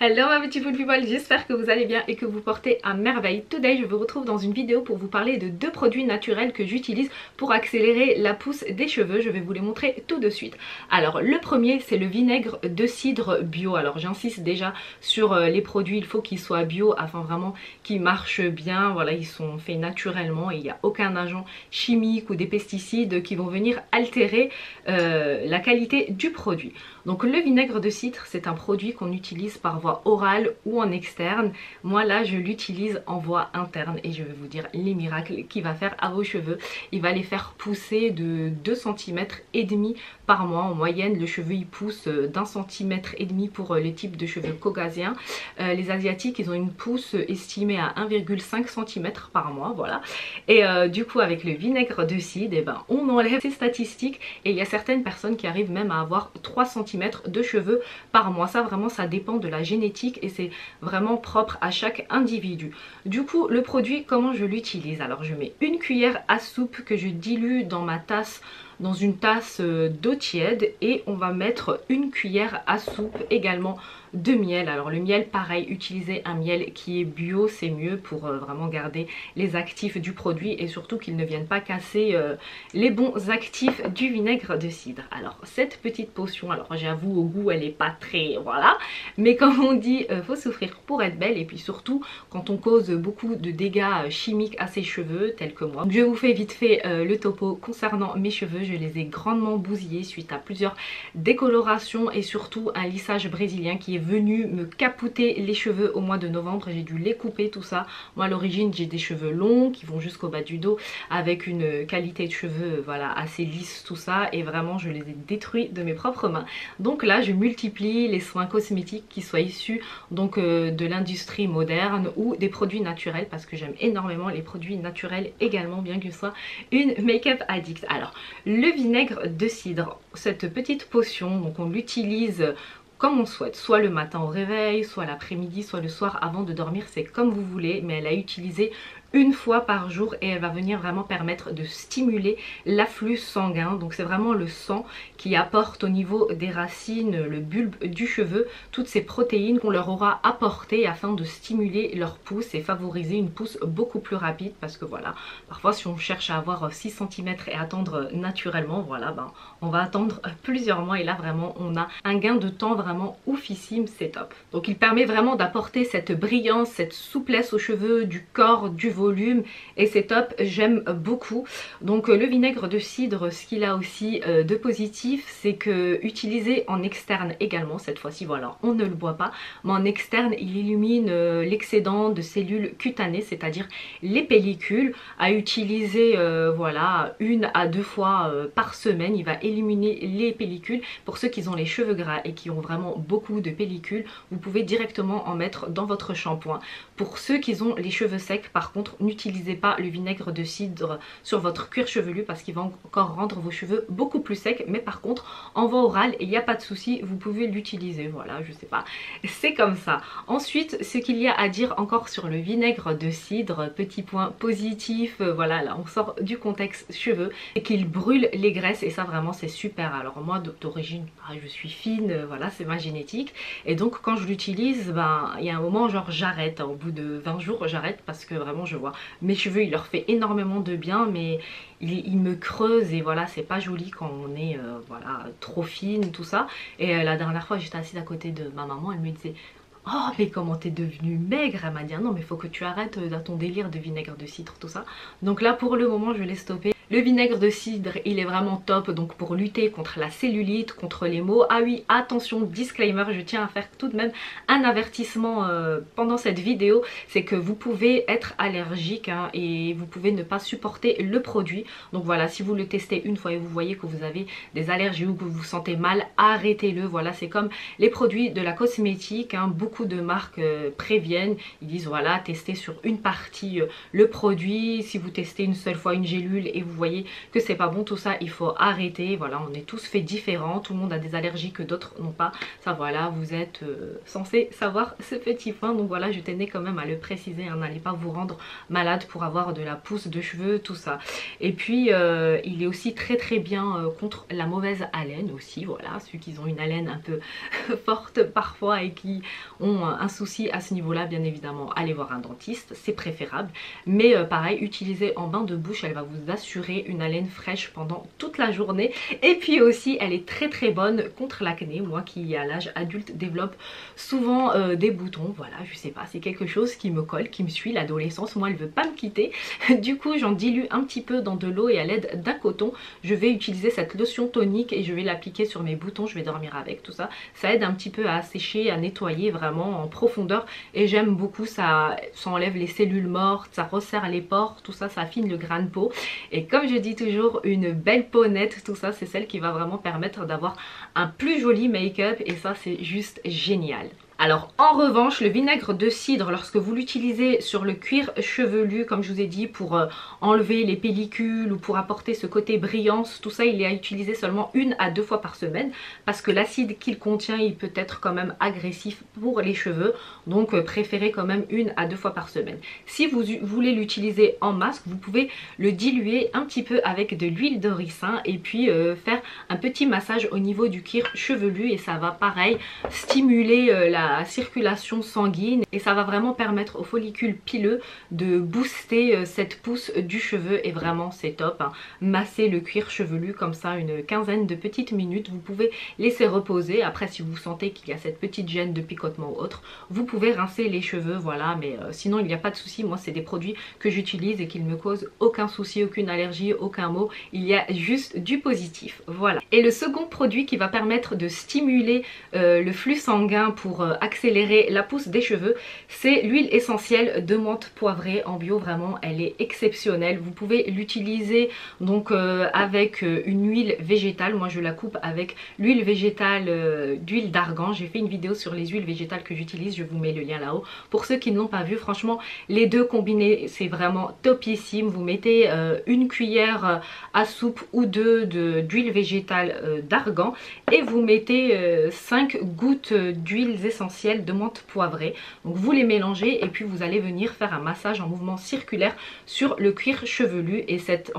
Hello ma petite food people, j'espère que vous allez bien et que vous portez à merveille. Today je vous retrouve dans une vidéo pour vous parler de deux produits naturels que j'utilise pour accélérer la pousse des cheveux. Je vais vous les montrer tout de suite. Alors le premier, c'est le vinaigre de cidre bio. Alors j'insiste déjà sur les produits, il faut qu'ils soient bio afin vraiment qu'ils marchent bien. Voilà, ils sont faits naturellement et il n'y a aucun agent chimique ou des pesticides qui vont venir altérer la qualité du produit. Donc le vinaigre de cidre, c'est un produit qu'on utilise par voie orale ou en externe. Moi là je l'utilise en voie interne et je vais vous dire les miracles qu'il va faire à vos cheveux. Il va les faire pousser de 2,5 cm par mois. En moyenne le cheveu il pousse d'1,5 cm pour les types de cheveux caucasiens. Les asiatiques ils ont une pousse estimée à 1,5 cm par mois, voilà. Et du coup avec le vinaigre de cidre, eh ben, on enlève ces statistiques et il y a certaines personnes qui arrivent même à avoir 3 cm de cheveux par mois. Ça vraiment ça dépend de la génétique et c'est vraiment propre à chaque individu. Du coup le produit, comment je l'utilise? Alors je mets une cuillère à soupe que je dilue dans ma tasse, dans une tasse d'eau tiède, et on va mettre une cuillère à soupe également de miel. Alors le miel pareil, utilisez un miel qui est bio, c'est mieux pour vraiment garder les actifs du produit et surtout qu'ils ne viennent pas casser les bons actifs du vinaigre de cidre. Alors cette petite potion, alors j'avoue au goût elle est pas très voilà, mais comme on dit faut souffrir pour être belle, et puis surtout quand on cause beaucoup de dégâts chimiques à ses cheveux tels que moi. Je vous fais vite fait le topo concernant mes cheveux. Je les ai grandement bousillés suite à plusieurs décolorations et surtout un lissage brésilien qui est venu me capoter les cheveux au mois de novembre. J'ai dû les couper tout ça. Moi à l'origine j'ai des cheveux longs qui vont jusqu'au bas du dos avec une qualité de cheveux voilà assez lisse tout ça, et vraiment je les ai détruits de mes propres mains. Donc là je multiplie les soins cosmétiques qui soient issus donc de l'industrie moderne ou des produits naturels, parce que j'aime énormément les produits naturels également, bien que je sois une make-up addict. Alors le vinaigre de cidre, cette petite potion, donc on l'utilise comme on souhaite, soit le matin au réveil, soit l'après-midi, soit le soir avant de dormir, c'est comme vous voulez, mais elle a utilisé une fois par jour et elle va venir vraiment permettre de stimuler l'afflux sanguin. Donc c'est vraiment le sang qui apporte au niveau des racines, le bulbe du cheveu, toutes ces protéines qu'on leur aura apportées afin de stimuler leur pousse et favoriser une pousse beaucoup plus rapide, parce que voilà, parfois si on cherche à avoir 6 cm et attendre naturellement, voilà, ben on va attendre plusieurs mois, et là vraiment on a un gain de temps vraiment oufissime, c'est top. Donc il permet vraiment d'apporter cette brillance, cette souplesse aux cheveux, du corps, du volume, et c'est top, j'aime beaucoup. Donc le vinaigre de cidre, ce qu'il a aussi de positif, c'est que utilisé en externe également, cette fois-ci voilà, on ne le boit pas, mais en externe il illumine l'excédent de cellules cutanées, c'est-à-dire les pellicules, à utiliser voilà 1 à 2 fois par semaine. Il va éliminer les pellicules. Pour ceux qui ont les cheveux gras et qui ont vraiment beaucoup de pellicules, vous pouvez directement en mettre dans votre shampoing. Pour ceux qui ont les cheveux secs, par contre, n'utilisez pas le vinaigre de cidre sur votre cuir chevelu parce qu'il va encore rendre vos cheveux beaucoup plus secs. Mais par contre en voie orale, il n'y a pas de souci, vous pouvez l'utiliser, voilà, je sais pas, c'est comme ça. Ensuite, ce qu'il y a à dire encore sur le vinaigre de cidre, petit point positif, voilà, là on sort du contexte cheveux, et qu'il brûle les graisses, et ça vraiment c'est super. Alors moi d'origine je suis fine, voilà, c'est ma génétique, et donc quand je l'utilise, ben il y a un moment genre j'arrête, hein, au bout de 20 jours j'arrête, parce que vraiment je vois mes cheveux, il leur fait énormément de bien, mais il me creuse, et voilà, c'est pas joli quand on est voilà trop fine tout ça. Et la dernière fois j'étais assise à côté de ma maman, elle me disait: oh mais comment t'es devenue maigre? Elle m'a dit: ah non mais faut que tu arrêtes dans ton délire de vinaigre de cidre tout ça. Donc là pour le moment je l'ai stoppé. Le vinaigre de cidre il est vraiment top donc pour lutter contre la cellulite, contre les maux. Ah oui, attention, disclaimer, je tiens à faire tout de même un avertissement pendant cette vidéo, c'est que vous pouvez être allergique hein, et vous pouvez ne pas supporter le produit. Donc voilà, si vous le testez une fois et vous voyez que vous avez des allergies ou que vous vous sentez mal, arrêtez-le. Voilà, c'est comme les produits de la cosmétique, hein, beaucoup de marques préviennent, ils disent voilà, testez sur une partie le produit. Si vous testez une seule fois une gélule et vous voyez que c'est pas bon tout ça, il faut arrêter. Voilà, on est tous faits différents, tout le monde a des allergies que d'autres n'ont pas. Ça voilà, vous êtes censé savoir ce petit point, donc voilà, je tenais quand même à le préciser, hein, n'allez pas vous rendre malade pour avoir de la pousse de cheveux, tout ça. Et puis il est aussi très bien contre la mauvaise haleine aussi, voilà, ceux qui ont une haleine un peu forte parfois et qui ont un souci à ce niveau là, bien évidemment allez voir un dentiste, c'est préférable. Mais pareil, utilisée en bain de bouche, elle va vous assurer une haleine fraîche pendant toute la journée. Et puis aussi elle est très bonne contre l'acné. Moi qui à l'âge adulte développe souvent des boutons, voilà, je sais pas, c'est quelque chose qui me colle, qui me suit, l'adolescence, moi elle veut pas me quitter. Du coup j'en dilue un petit peu dans de l'eau et à l'aide d'un coton, je vais utiliser cette lotion tonique et je vais l'appliquer sur mes boutons, je vais dormir avec, tout ça. Ça aide un petit peu à assécher, à nettoyer vraiment en profondeur et j'aime beaucoup, ça enlève les cellules mortes, ça resserre les pores, tout ça, ça affine le grain de peau. Et comme je dis toujours, une belle peau nette, tout ça, c'est celle qui va vraiment permettre d'avoir un plus joli make-up et ça c'est juste génial. Alors en revanche, le vinaigre de cidre, lorsque vous l'utilisez sur le cuir chevelu, comme je vous ai dit, pour enlever les pellicules ou pour apporter ce côté brillance, tout ça il est à utiliser seulement 1 à 2 fois par semaine parce que l'acide qu'il contient il peut être quand même agressif pour les cheveux, donc préférez quand même 1 à 2 fois par semaine. Si vous voulez l'utiliser en masque, vous pouvez le diluer un petit peu avec de l'huile de ricin et puis faire un petit massage au niveau du cuir chevelu et ça va pareil stimuler la circulation sanguine et ça va vraiment permettre aux follicules pileux de booster cette pousse du cheveu et vraiment c'est top, hein. Masser le cuir chevelu comme ça une quinzaine de petites minutes, vous pouvez laisser reposer. Après si vous sentez qu'il y a cette petite gêne de picotement ou autre, vous pouvez rincer les cheveux, voilà, mais sinon il n'y a pas de souci. Moi c'est des produits que j'utilise et qui ne me causent aucun souci, aucune allergie, aucun mot, il y a juste du positif, voilà. Et le second produit qui va permettre de stimuler le flux sanguin pour accélérer la pousse des cheveux, c'est l'huile essentielle de menthe poivrée en bio. Vraiment elle est exceptionnelle, vous pouvez l'utiliser donc avec une huile végétale. Moi je la coupe avec l'huile végétale d'huile d'argan. J'ai fait une vidéo sur les huiles végétales que j'utilise, je vous mets le lien là-haut pour ceux qui ne l'ont pas vu. Franchement les deux combinés c'est vraiment topissime. Vous mettez une cuillère à soupe ou deux d'huile végétale d'argan et vous mettez 5 gouttes d'huiles essentielles de menthe poivrée. Donc vous les mélangez et puis vous allez venir faire un massage en mouvement circulaire sur le cuir chevelu et cette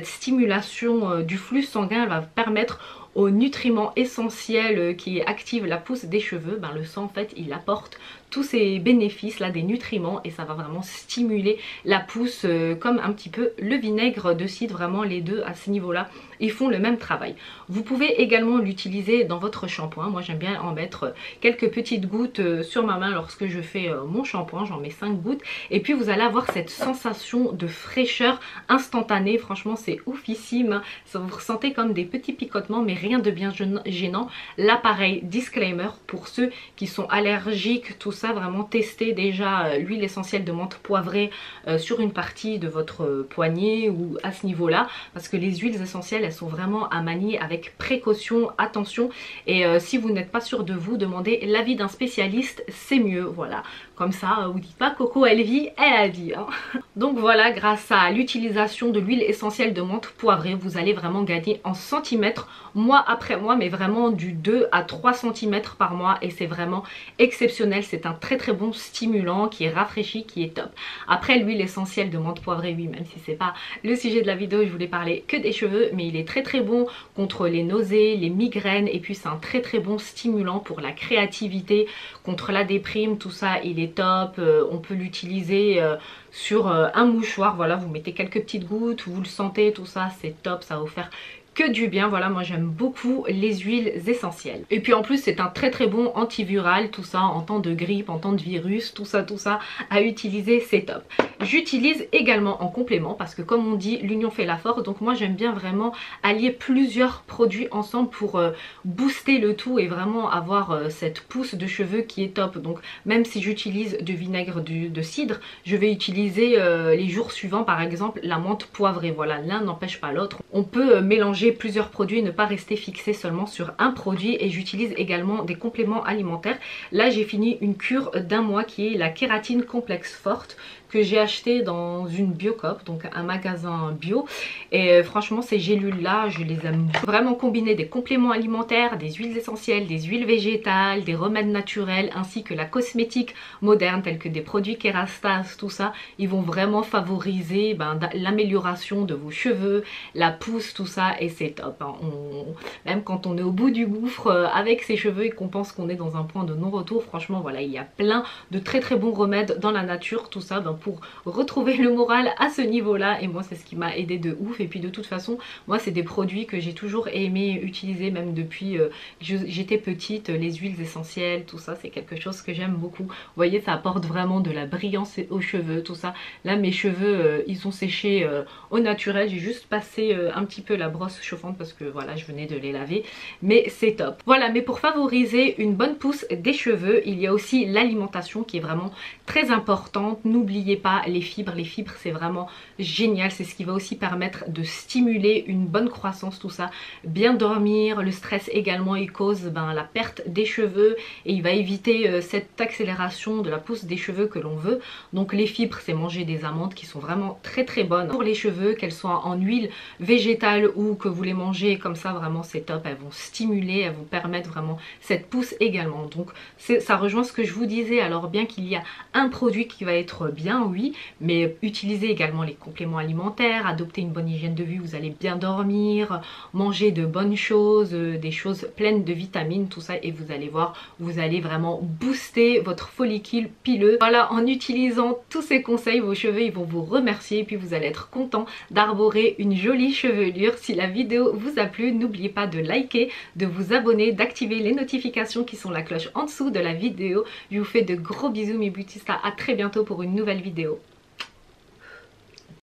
stimulation du flux sanguin va permettre aux nutriments essentiels qui activent la pousse des cheveux. Ben, le sang en fait il apporte tous ces bénéfices là des nutriments et ça va vraiment stimuler la pousse comme un petit peu le vinaigre de cidre. Vraiment les deux à ce niveau là ils font le même travail. Vous pouvez également l'utiliser dans votre shampoing. Moi j'aime bien en mettre quelques petites gouttes sur ma main lorsque je fais mon shampoing, j'en mets 5 gouttes et puis vous allez avoir cette sensation de fraîcheur instantanée. Franchement c'est oufissime, ça vous ressentez comme des petits picotements mais rien de bien gênant. Là pareil, disclaimer pour ceux qui sont allergiques, tout ça, vraiment testez déjà l'huile essentielle de menthe poivrée sur une partie de votre poignet ou à ce niveau là parce que les huiles essentielles elles sont vraiment à manier avec précaution, attention et si vous n'êtes pas sûr de vous, demandez l'avis d'un spécialiste, c'est mieux, voilà. Comme ça vous dites pas Coco elle vit, elle a dit hein. Donc voilà, grâce à l'utilisation de l'huile essentielle de menthe poivrée vous allez vraiment gagner en centimètres mois après mois, mais vraiment du 2 à 3 cm par mois et c'est vraiment exceptionnel. C'est un très bon stimulant qui est rafraîchi, qui est top. Après l'huile essentielle de menthe poivrée, oui, même si c'est pas le sujet de la vidéo, je voulais parler que des cheveux, mais il est très bon contre les nausées, les migraines et puis c'est un très bon stimulant pour la créativité, contre la déprime, tout ça il est top. On peut l'utiliser sur un mouchoir, voilà, vous mettez quelques petites gouttes, vous le sentez, tout ça c'est top, ça va vous faire que du bien. Voilà, moi j'aime beaucoup les huiles essentielles et puis en plus c'est un très bon antiviral, tout ça en temps de grippe, en temps de virus, tout ça à utiliser, c'est top. J'utilise également en complément parce que comme on dit l'union fait la force, donc moi j'aime bien vraiment allier plusieurs produits ensemble pour booster le tout et vraiment avoir cette pousse de cheveux qui est top. Donc même si j'utilise du vinaigre de cidre, je vais utiliser les jours suivants par exemple la menthe poivrée, voilà, l'un n'empêche pas l'autre. On peut mélanger mélanger plusieurs produits et ne pas rester fixé seulement sur un produit. Et j'utilise également des compléments alimentaires. Là j'ai fini une cure d'un mois qui est la kératine complexe forte, que j'ai acheté dans une Biocoop, donc un magasin bio. Et franchement ces gélules là je les aime vraiment. Combiner des compléments alimentaires, des huiles essentielles, des huiles végétales, des remèdes naturels ainsi que la cosmétique moderne tels que des produits Kérastase, tout ça, ils vont vraiment favoriser l'amélioration de vos cheveux, la pousse, tout ça, et c'est top hein. Même quand on est au bout du gouffre avec ses cheveux et qu'on pense qu'on est dans un point de non-retour, franchement voilà, il y a plein de très bons remèdes dans la nature, tout ça pour retrouver le moral à ce niveau là. Et moi c'est ce qui m'a aidé de ouf. Et puis de toute façon moi c'est des produits que j'ai toujours aimé utiliser, même depuis que j'étais petite. Les huiles essentielles, tout ça c'est quelque chose que j'aime beaucoup. Vous voyez, ça apporte vraiment de la brillance aux cheveux, tout ça. Là mes cheveux ils sont séchés au naturel, j'ai juste passé un petit peu la brosse chauffante parce que voilà je venais de les laver, mais c'est top. Voilà, mais pour favoriser une bonne pousse des cheveux, il y a aussi l'alimentation qui est vraiment très importante. N'oubliez pas les fibres c'est vraiment génial, c'est ce qui va aussi permettre de stimuler une bonne croissance, tout ça. Bien dormir, le stress également il cause la perte des cheveux et il va éviter cette accélération de la pousse des cheveux que l'on veut. Donc les fibres c'est manger des amandes qui sont vraiment très bonnes pour les cheveux, qu'elles soient en huile végétale ou que vous les mangez comme ça, vraiment c'est top. Elles vont stimuler, elles vont permettre vraiment cette pousse également. Donc ça rejoint ce que je vous disais. Alors bien qu'il y a un produit qui va être bien, oui, mais utilisez également les compléments alimentaires, adoptez une bonne hygiène de vie, vous allez bien dormir, manger de bonnes choses, des choses pleines de vitamines, tout ça, et vous allez voir, vous allez vraiment booster votre follicule pileux. Voilà, en utilisant tous ces conseils, vos cheveux ils vont vous remercier et puis vous allez être content d'arborer une jolie chevelure. Si la vidéo vous a plu, n'oubliez pas de liker, de vous abonner, d'activer les notifications qui sont la cloche en dessous de la vidéo. Je vous fais de gros bisous mes beauty stars, à très bientôt pour une nouvelle vidéo.